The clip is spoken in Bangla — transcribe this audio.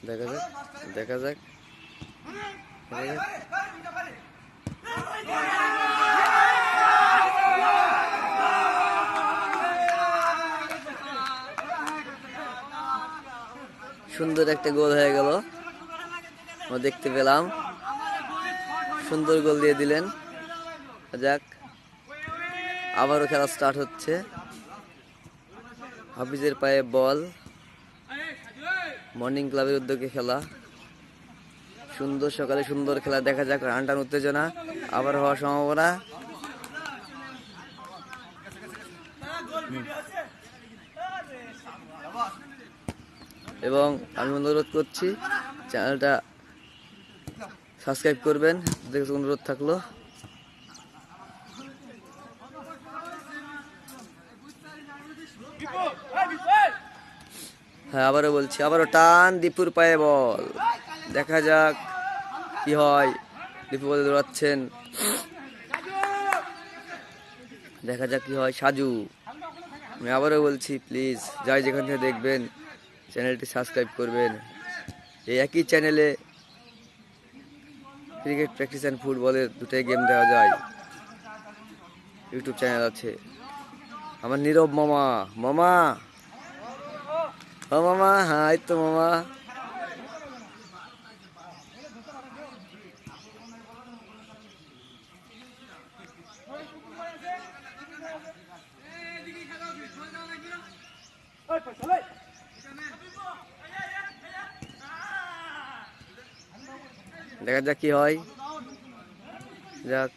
দেখা যাক দেখা যাক সুন্দর একটা গোল হয়ে গেল, আমরা দেখতে পেলাম। সুন্দর গোল দিয়ে দিলেন। যাক, আবারও খেলা স্টার্ট হচ্ছে। হাফিজের পায়ে বল, মর্নিং ক্লাবের উদ্যোগে খেলা। সুন্দর সকালে সুন্দর খেলা, দেখা যাক। রান উত্তেজনা আবার হওয়ার সম্ভাবনা। এবং আমি অনুরোধ করছি চ্যানেলটা সাবস্ক্রাইব করবেন, দেখে অনুরোধ থাকলো। হ্যাঁ, আবারও বলছি, আবারও টান, দীপুর পায়ে বল। দেখা যাক কি হয়। দীপু বলে দৌড়াচ্ছেন, দেখা যাক কি হয়। সাজু, আমি আবারও বলছি, প্লিজ যাই যেখান থেকে দেখবেন চ্যানেলটি সাবস্ক্রাইব করবেন। এই একই চ্যানেলে ক্রিকেট প্র্যাকটিস অ্যান্ড ফুটবলের দুটাই গেম দেওয়া যায়। ইউটিউব চ্যানেল আছে আমার। নীরব মামা, মামা ও মামা, হ্যাঁ এই তো মামা। দেখা যাক কি হয়। যাক,